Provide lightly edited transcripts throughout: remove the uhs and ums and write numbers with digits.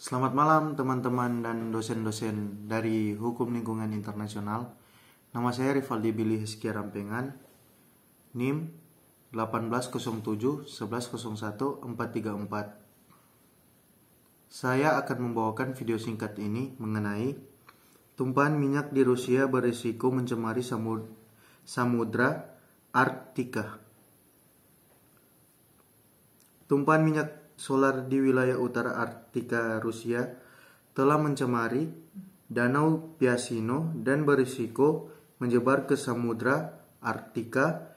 Selamat malam teman-teman dan dosen-dosen dari Hukum Lingkungan Internasional. Nama saya Rivaldi Billy Heskia Rampengan, NIM 1807 1101 434. Saya akan membawakan video singkat ini mengenai tumpahan minyak di Rusia berisiko mencemari Samudra Arktika. Tumpahan minyak solar di wilayah utara Arktika Rusia telah mencemari Danau Piasino dan berisiko menyebar ke Samudra Arktika,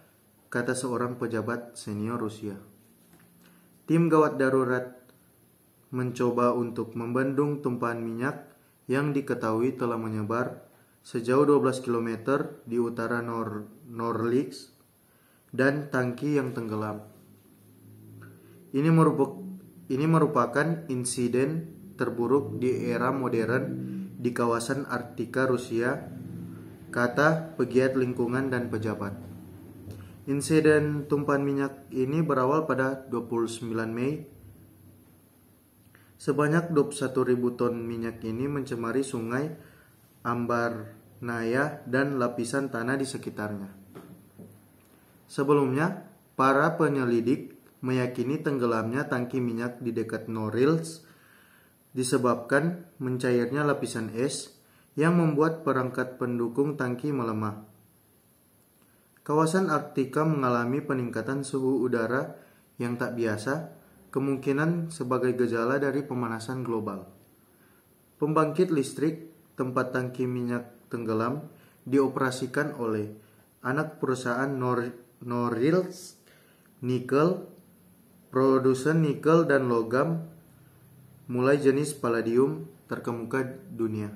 kata seorang pejabat senior Rusia. Tim gawat darurat mencoba untuk membendung tumpahan minyak yang diketahui telah menyebar sejauh 12 km di utara Norilsk dan tangki yang tenggelam. Ini merupakan insiden terburuk di era modern di kawasan Arktika Rusia, kata pegiat lingkungan dan pejabat. Insiden tumpahan minyak ini berawal pada 29 Mei. Sebanyak 21.000 ton minyak ini mencemari sungai Ambarnaya dan lapisan tanah di sekitarnya. Sebelumnya, para penyelidik meyakini tenggelamnya tangki minyak di dekat Norilsk disebabkan mencairnya lapisan es yang membuat perangkat pendukung tangki melemah. Kawasan Arktika mengalami peningkatan suhu udara yang tak biasa, kemungkinan sebagai gejala dari pemanasan global. Pembangkit listrik tempat tangki minyak tenggelam dioperasikan oleh anak perusahaan Norilsk Nickel, produsen nikel dan logam mulai jenis palladium terkemuka dunia.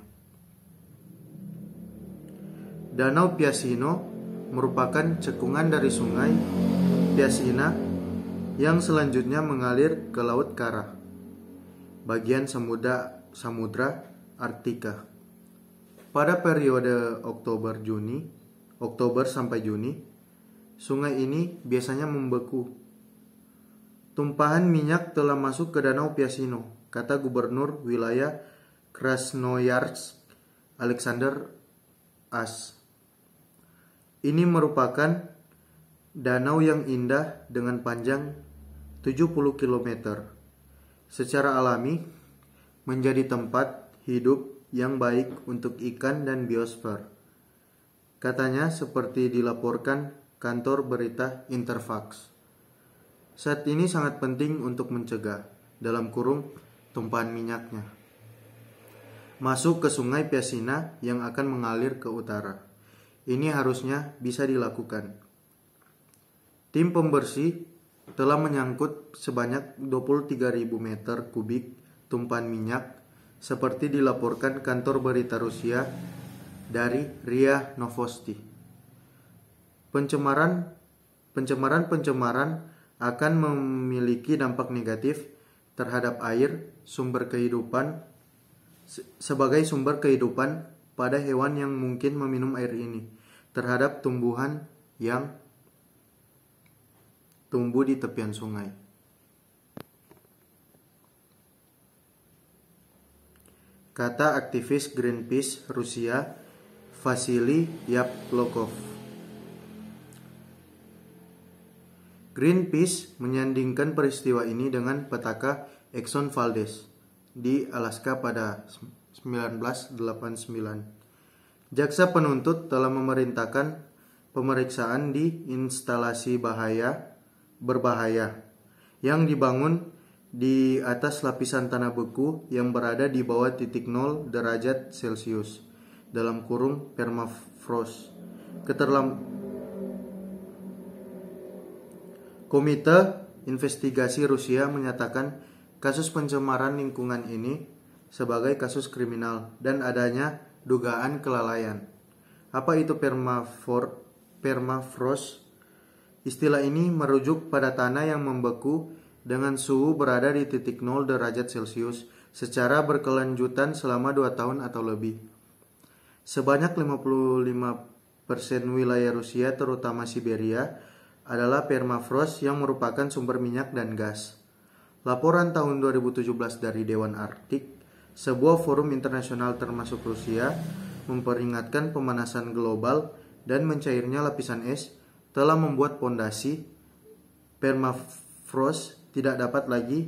Danau Piasino merupakan cekungan dari sungai Piasina yang selanjutnya mengalir ke Laut Kara, bagian Samudra Arktika. Pada periode Oktober sampai Juni, sungai ini biasanya membeku. Tumpahan minyak telah masuk ke Danau Piasino, kata Gubernur wilayah Krasnoyarsk, Alexander As. Ini merupakan danau yang indah dengan panjang 70 km. Secara alami, menjadi tempat hidup yang baik untuk ikan dan biosfer. Katanya seperti dilaporkan kantor berita Interfax. Saat ini sangat penting untuk mencegah, tumpahan minyaknya masuk ke sungai Piasina yang akan mengalir ke utara. Ini harusnya bisa dilakukan. Tim pembersih telah menyangkut sebanyak 23.000 meter kubik tumpahan minyak seperti dilaporkan kantor berita Rusia dari RIA Novosti. Pencemaran akan memiliki dampak negatif terhadap air sebagai sumber kehidupan pada hewan yang mungkin meminum air ini, terhadap tumbuhan yang tumbuh di tepian sungai. Kata aktivis Greenpeace Rusia, Vasily Yaplokov. Greenpeace menyandingkan peristiwa ini dengan petaka Exxon Valdez di Alaska pada 1989. Jaksa penuntut telah memerintahkan pemeriksaan di instalasi berbahaya yang dibangun di atas lapisan tanah beku yang berada di bawah titik 0 derajat Celcius (permafrost). Komite Investigasi Rusia menyatakan kasus pencemaran lingkungan ini sebagai kasus kriminal dan adanya dugaan kelalaian. Apa itu permafrost? Istilah ini merujuk pada tanah yang membeku dengan suhu berada di titik 0 derajat Celcius secara berkelanjutan selama 2 tahun atau lebih. Sebanyak 55% wilayah Rusia, terutama Siberia, adalah permafrost yang merupakan sumber minyak dan gas. Laporan tahun 2017 dari Dewan Arktik, sebuah forum internasional termasuk Rusia, memperingatkan pemanasan global dan mencairnya lapisan es telah membuat pondasi permafrost tidak dapat lagi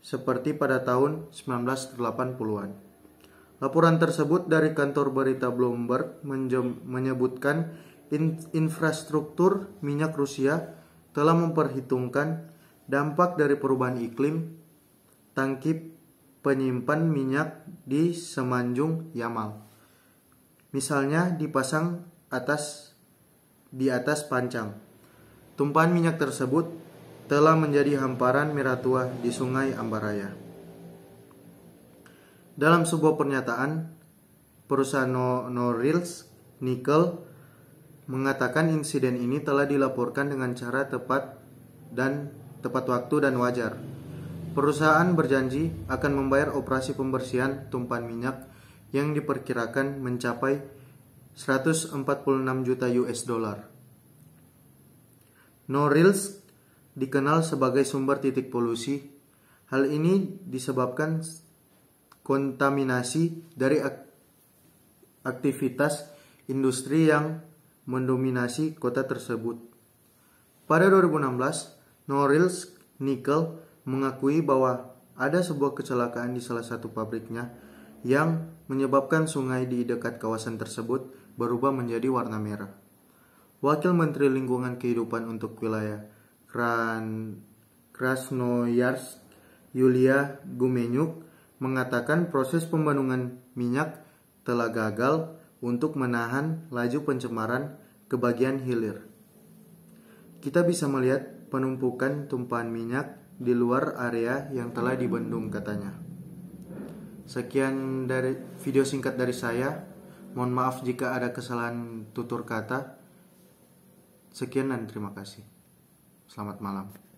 seperti pada tahun 1980-an. Laporan tersebut dari kantor berita Bloomberg menyebutkan infrastruktur minyak Rusia telah memperhitungkan dampak dari perubahan iklim tangki penyimpan minyak di semenanjung Yamal. Misalnya dipasang di atas pancang. Tumpahan minyak tersebut telah menjadi hamparan merah tua di Sungai Ambaraya. Dalam sebuah pernyataan, perusahaan Norilsk Nickel mengatakan insiden ini telah dilaporkan dengan cara tepat waktu dan wajar. Perusahaan berjanji akan membayar operasi pembersihan tumpahan minyak yang diperkirakan mencapai 146 juta US dollar. Norilsk dikenal sebagai sumber titik polusi. Hal ini disebabkan kontaminasi dari aktivitas industri yang mendominasi kota tersebut. Pada 2016, Norilsk Nickel mengakui bahwa ada sebuah kecelakaan di salah satu pabriknya yang menyebabkan sungai di dekat kawasan tersebut berubah menjadi warna merah. Wakil Menteri Lingkungan Kehidupan untuk wilayah Krasnoyarsk, Yulia Gumenyuk, mengatakan proses pembendungan minyak telah gagal untuk menahan laju pencemaran ke bagian hilir. Kita bisa melihat penumpukan tumpahan minyak di luar area yang telah dibendung, katanya. Sekian dari video singkat dari saya. Mohon maaf jika ada kesalahan tutur kata. Sekian dan terima kasih. Selamat malam.